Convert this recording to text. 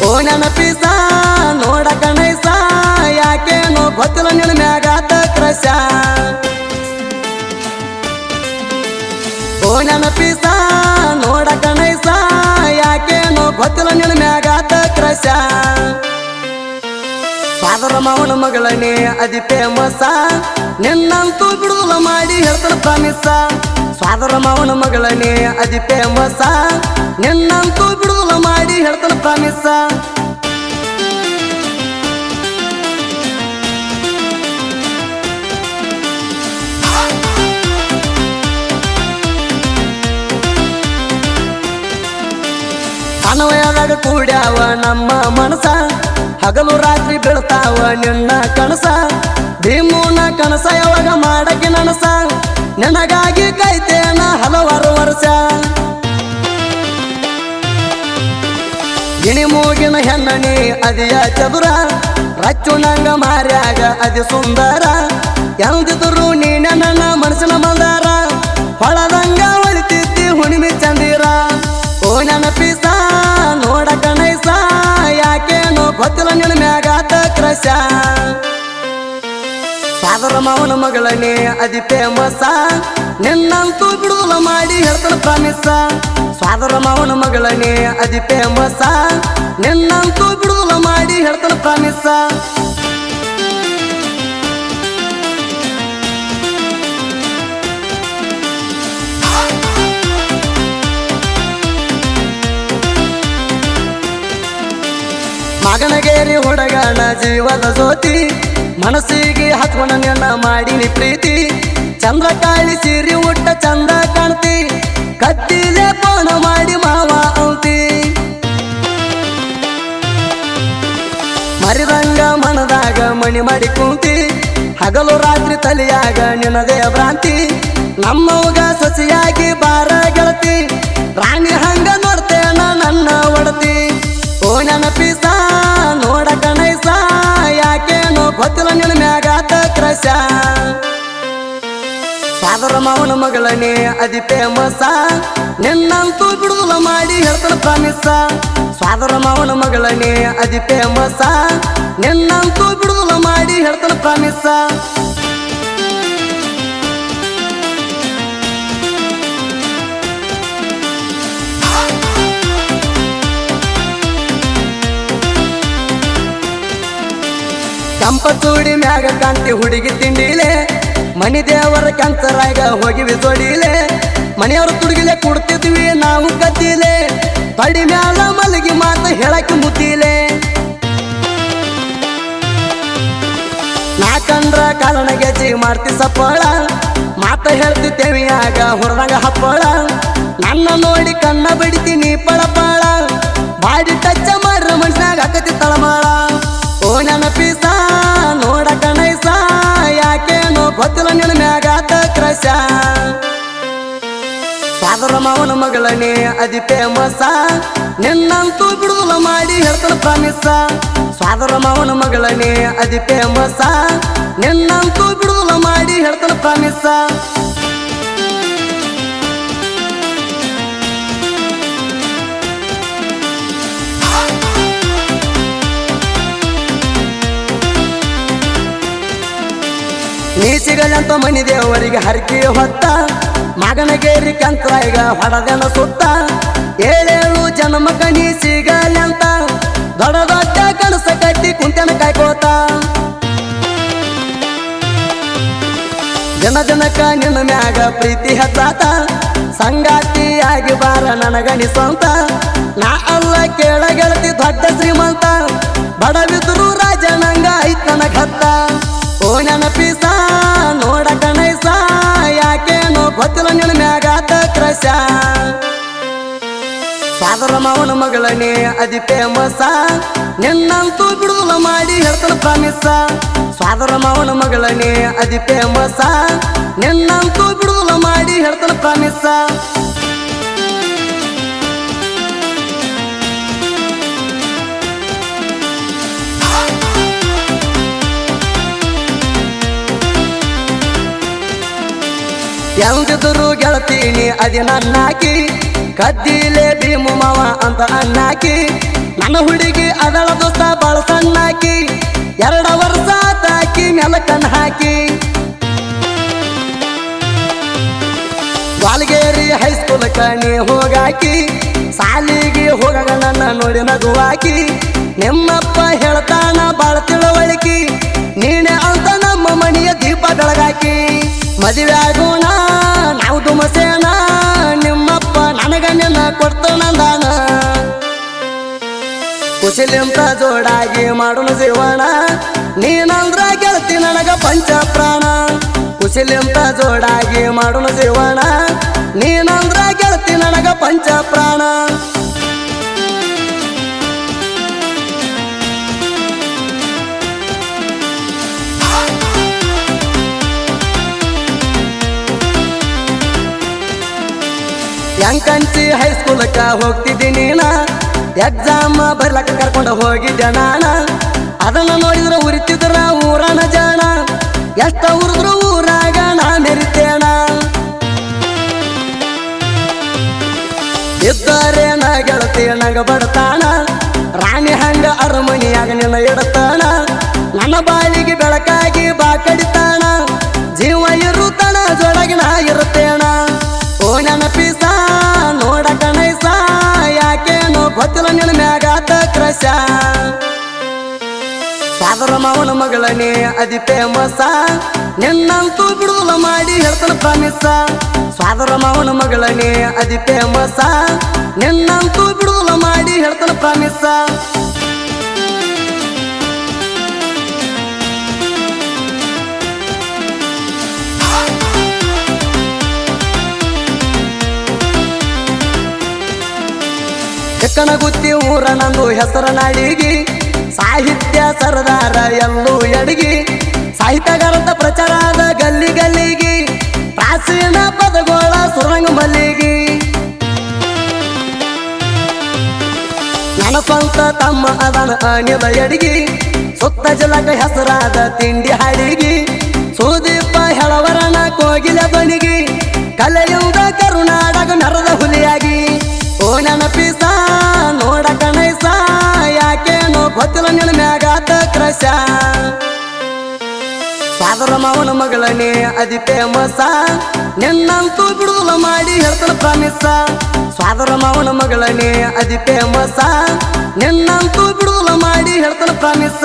ಓ ನೆನಪಿಸ ನೋಡಕ ನೈಸ ಯಾಕೇನೋ ಗೊತ್ತಿಲ್ಲ ನಿನ್ನ ಮ್ಯಾಗಾತ ಕ್ರಶ ಓ ನೆನಪಿಸ ನೋಡಕ ನೈಸ ಯಾಕೇನೋ ಗೊತ್ತಿಲ್ಲ ನಿನ್ನ ಮ್ಯಾಗಾತ ಕ್ರಶ ಫಾದರ ಮಾವನ ಮಗಳನೇ ಅದಿ ಫೇಮಸ ನಿನ್ನಂತೂ ಬಿಡುದಲ ಮಾಡಿ ಹೇಳ್ತಾನ ಪ್ರಾಮಿಸ ಫಾದರ ಮಾವನ ಮಗಳನೇ ಅದಿ ಫೇಮಸ ನಿನ್ನಂತೂ ಬಿಡುದಲ ಮಾಡಿ ಹೇಳ್ತಾನ ಪ್ರಾಮಿಸ ಅನವಯದಾಗ ಕೂಡ್ಯಾವ ನಮ್ಮ ಮನಸ ಹಗಲು ರಾತ್ರಿ ಬೀಳ್ತಾವ ನಿನ್ನ ಕನಸ ಭೀಮೂನ ಕನಸ ಯಾವಾಗ ಮಾಡಕ್ಕೆ ನನಸ ನಿನಗಾಗಿ ಕಾಯ್ತೇನ ಹಲವಾರು ವರ್ಷ ಗಿಣಿ ಮೂಗಿನ ಹೆಣ್ಣನಿ ಅದಿಯ ಚದುರ ರಚ್ಚುನಂಗ ಮಾರ್ಯಾಗ ಅದಿ ಸುಂದರ ಎಂದಿದ್ರು ನೀನ ನನ್ನ ಮನಸ್ಸಿನ ಮಂದಾರ ಹೊಳದಂಗ ಹೊಳಿತಿದ್ದಿ ಹುಣಿಮಿ ಚಂದಿರ ಓ ನೆನಪಿಸ ನೋಡಕ ನೈಸ ಯಾಕೇನೋ ಗೊತ್ತಿಲ್ಲ ನಿನ್ನ ಮ್ಯಾಗಾತ ಕ್ರಶ ಫಾದರ ಮಾವನ ಮಗಳನೇ ಅದಿ ಫೇಮಸ ನಿನ್ನಂತೂ ಬಿಡುದಲ ಮಾಡಿ ಹೇಳ್ತಾನ ಪ್ರಾಮಿಸ ಫಾದರ ಮಾವನ ಮಗಳನೇ ಅದಿ ಫೇಮಸ ನಿನ್ನಂತೂ ಬಿಡುದಲ ಮಾಡಿ ಹೇಳ್ತಾನ ಪ್ರಾಮಿಸ ಮಗನಗೇರಿ ಹುಡುಗನ ಜೀವದ ಜ್ಯೋತಿ ಮನಸ್ಸಿಗೆ ಹತ್ಕೊಂಡ ನಿನ್ನ ಮಾಡಿನಿ ಪ್ರೀತಿ ಚಂದ್ರ ಕಾಳಿ ಸೀರಿ ಉಟ್ಟ ಚಂದ ಕಾಣ್ತಿ ಕತ್ತಿಲೆ ಪೋಣ ಮಾಡಿ ಮಾವ ಅಂತಿ ಮರಿದಂಗ ಮನದಾಗ ಮಣಿ ಮಾಡಿ ಕುಂತಿ ಹಗಲು ರಾತ್ರಿ ತಲೆಯಾಗ ನಿನ್ನದೇ ಭ್ರಾಂತಿ ನಮ್ಮವ್ಗ ಸೊಸೆಯಾಗಿ ಬಾರ ಗೆಳತಿ ರಾಣಿ ಹಂಗ ನೋಡ್ತೇನ ನನ್ನ ಒಡತಿ ಓ ನೆನಪಿಸ ನೋಡಕ ನೈಸ ಯಾಕೇನೋ ಗೊತ್ತಿಲ್ಲ ನಿನ್ನ ಮ್ಯಾಗಾತ ಕ್ರಶ ಫಾದರ ಮಾವನ ಮಗಳನೇ ಅದಿ ಫೇಮಸ ನಿನ್ನಂತೂ ಬಿಡುದಲ ಮಾಡಿ ಹೇಳ್ತಾನ ಪ್ರಾಮಿಸ ಫಾದರ ಮಾವನ ಮಗಳನೇ ಅದಿ ಫೇಮಸ ನಿನ್ನಂತೂ ಬಿಡುದಲ ಮಾಡಿ ಹೇಳ್ತಾನ ಪ್ರಾಮಿಸ ಕಂಪ ಚೂಡಿ ಮ್ಯಾಗ ಕಾಂತಿ ಹುಡುಗಿ ತಿಂಡಿಲೆ ಮನಿ ದೇವರ ಕಂತರಾಗ ಹೋಗಿವಿ ಜೋಡಿಲೆ ಮನೆಯವ್ರ ತುಡುಗಿಲೆ ಕೊಡ್ತಿದ್ವಿ ನಾವು ಕದ್ದಿಲೆ ಬಡಿ ಮ್ಯಾಲ ಮಲಗಿ ಮಾತ ಹೇಳಕ್ಕೆ ಮುತ್ತಿಲೆ ನಾ ಕಂಡ್ರ ಕಾಲನ ಗೆಜ್ಜಿ ಮಾಡ್ತಿ ಸಪ್ಪಳ ಮಾತ ಹೇಳ್ತಿದ್ದೇವಿ ಆಗ ಹೊರದಂಗ ಹಪ್ಪಳ ನನ್ನ ನೋಡಿ ಕಣ್ಣ ಬಡಿತೀನಿ ಪಳಪಳ ಬಾಡಿ ಟಚ್ಚ ಮಾಡ್ರ ಮನುಷ್ಯಾಗ ಹಾಕತಿ ತಳಮಾಳ ಓ ನೆನಪಿಸ ನೋಡಕ ನೈಸ ಯಾಕೇನೋ ಗೊತ್ತಿಲ್ಲ ನಿನ್ನ ಮ್ಯಾಗಾತ ಕ್ರಶ ಫಾದರ ಮಾವನ ಮಗಳನೇ ಅದಿ ಫೇಮಸ ನಿನ್ನಂತೂ ಬಿಡುದಲ ಮಾಡಿ ಹೇಳ್ತಾನ ಪ್ರಾಮಿಸ ಫಾದರ ಮಾವನ ಮಗಳನೇ ಅದಿ ಫೇಮಸ ನಿನ್ನಂತೂ ಬಿಡುದಲ ಮಾಡಿ ಹೇಳ್ತಾನ ಪ್ರಾಮಿಸ ನೀ ಸಿಗಲಂತ ಮನಿ ದೇವರಿಗೆ ಹರಕೆ ಹೊತ್ತ ಮಗನಗೇರಿ ಕಂತ್ರಾಯಿಗ ಹೊಡದನ ಸುತ್ತ ಏಳೇಳು ಜನ್ಮಕ ನೀ ಸಿಗಲಂತ ದೊಡ್ಡ ದೊಡ್ಡ ಕನಸ ಕಟ್ಟಿ ಕುಂತನ ಕಾಯ್ಕೋತ ಜನ ಜನಕ ನಿನ್ನ ಮ್ಯಾಗ ಪ್ರೀತಿ ಹೆಚ್ಚಾತ ಸಂಗಾತಿಯಾಗಿ ಬಾರ ನನಗನಿ ಸ್ವಂತ ನಾ ಅಲ್ಲ ಕೇಳ ಗೆಳತಿ ದೊಡ್ಡ ಶ್ರೀಮಂತ ಬಡವಿದ್ರು ರಾಜನಂಗ ಐತ್ ನನಗ ಹತ್ತ ಓ ನೆನಪಿಸ ನೋಡಕ ನೈಸ ಯಾಕೇನೋ ಗೊತ್ತಿಲ್ಲ ನಿನ್ನ ಮ್ಯಾಗಾತ ಕ್ರಶ ಫಾದರ ಮಾವನ ಮಗಳನೇ ಅದಿ ಫೇಮಸ ನಿನ್ನಂತೂ ಬಿಡುದಲ ಮಾಡಿ ಹೇಳ್ತಾನ ಪ್ರಾಮಿಸ ಫಾದರ ಮಾವನ ಮಗಳನೇ ಅದಿ ಫೇಮಸ ನಿನ್ನಂತೂ ಬಿಡುದಲ ಮಾಡಿ ಹೇಳ್ತಾನ ಪ್ರಾಮಿಸ ಎಂದಿದ್ರು ಗೆಳತೀನಿ ಅದಿ ನನ್ನಾಕಿ ಕದ್ದಿಲೆ ಭೀಮು ಮಾವ ಅಂತ ಅನ್ನಾಕಿ ನನ್ನ ನನ್ನ ಹುಡುಗಿ ಅದಳ ದೋಸ್ತ ಬಾಳ ಸಣ್ಣಾಕಿ 2 ವರ್ಷ ತಾಕಿ ನೆಲಕನ್ ಹಾಕಿ ವಾಲ್ಗೇರಿ ಹೈಸ್ಕೂಲ್ ಕಣಿ ಹೋಗಾಕಿ ಸಾಲಿಗೆ ಹೋಗಾಗ ನನ್ನ ನೋಡಿ ನಗುವಾಕಿ ನಿಮ್ಮಪ್ಪ ಹೇಳ್ತಾನ ಬಾಳ ತಿಳುವಳಿಕಿ ನೀನೆ ಅಂತ ನಮ್ಮ ಮನೆಯ ದೀಪ ಬೆಳಗಾಕಿ ಮದುವೆ ಆಗೋಣ ನಾವು ದುಮಸೇನ ನಿಮ್ಮಪ್ಪ ನನಗ ನಿನ್ನ ಕೊಡ್ತಾನಂದಾನ ಕುಶಲಿಂತ ಜೋಡಾಗಿ ಮಾಡೋಣ ಜೀವನ ನೀನಂದ್ರ ಗೆಳತಿ ನನಗ ಪಂಚ ಪ್ರಾಣ ಕುಶಲಿಂತ ಜೋಡಾಗಿ ಮಾಡೋಣ ಜೀವನ ನೀನಂದ್ರ ಗೆಳತಿ ನನಗ ಪಂಚ ಪ್ರಾಣ ಯಂಕಂಚಿ ಹೈಸ್ಕೂಲ್ಕ ಹೋಗ್ತಿದ್ದೀನಿ ನಾ ಎಕ್ಸಾಮ್ ಬರ್ಲಕ್ಕ ಕರ್ಕೊಂಡು ಹೋಗಿದ್ದೆ ನಾನ ಅದನ್ನ ನೋಡಿದ್ರ ಉರಿತಿದ್ರ ಊರನ ಜನ ಎಷ್ಟ ಉರಿದ್ರು ಊರಾಗ ನಾ ಮೆರಿತೇಣ ಇದ್ದಾರೆ ನಾ ಗೆಳತಿ ನಂಗ ಬಡತಾಣ ರಾಣಿ ಹಂಗ ಅರಮನಿಯಾಗ ನಿನ್ನ ಇಡತಾಣ ನನ್ನ ಬಾಳಿಗೆ ಬೆಳಕಾಗಿ ಬಾ ಕಡಿತಾಣ ಜೀವ ಇರುತ್ತಾನ ಜೋಡಾಗಿ ನಾ ಇರುತ್ತೇಣ ಓ ನೆನಪಿಸ ನೋಡ ಕಣೈಸ ಯಾಕೇನೋ ಗೊತ್ತಿಲ್ಲ ನಿನ್ನ ಮ್ಯಾಗಾತ ಕ್ರಶ ಸಾದರ ಮಾವನ ಮಗಳನೇ ಅದಿ ಫೇಮಸ ನಿನ್ನಂತೂ ಬಿಡುವುಲ ಮಾಡಿ ಹೇಳ್ತಾನ ಪ್ರಾಮಿಸ ಸಾದರ ಮಾವನ ಮಗಳನೇ ಅದಿ ಫೇಮಸ ನಿನ್ನಂತೂ ಬಿಡುವುಲ ಮಾಡಿ ಹೇಳ್ತಾನ ಪ್ರಾಮಿಸ ಕಣಗುತ್ತಿ ಊರ ನಂದು ಹೆಸರ ನಾಡಿಗಿ ಸಾಹಿತ್ಯ ಸರದಾರ ಎಲ್ಲೂ ಎಡಗಿ ಸಾಹಿತ್ಯಗಾರಂತ ಪ್ರಚಾರದ ಗಲ್ಲಿ ಗಲ್ಲಿಗಿ ಪ್ರಾಚೀನ ಪದಗೋಳ ಸುರಂಗ ಮಲ್ಲಿಗಿ ನನ್ನ ಸ್ವಂತ ತಮ್ಮ ಅದನ ಅನಿಲ ಎಡಗಿ ಸುತ್ತ ಜಿಲ್ಲಕ ಹೆಸರಾದ ತಿಂಡಿ ಹಾಡಿಗಿ ಸುದೀಪ ಹೆಳವರನ ಕೋಗಿಲ ಬನಿಗಿ ಕಲೆಯುವುದ ಕರುನಾಡಗ ನರದ ಹುಲಿಯಾಗಿ ಓ ನೆನಪಿಸ ನೋಡ ಕಣೈಸ ಯಾಕೇನೋ ಗೊತ್ತಿಲ್ಲ ನಿನ್ನ ಮ್ಯಾಗಾತ ಕ್ರಶ ಸಾದರ ಮಾವನ ಮಗಳನೇ ಅದಿ ಫೇಮಸ ನಿನ್ನಂತೂ ಬಿಡುವುಲ ಮಾಡಿ ಹೇಳ್ತಾನ ಪ್ರಾಮಿಸ ಸಾದರ ಮಾವನ ಮಗಳನೇ ಅದಿ ಫೇಮಸ ನಿನ್ನಂತೂ ಬಿಡುವುಲ ಮಾಡಿ ಹೇಳ್ತಾನ ಪ್ರಾಮಿಸ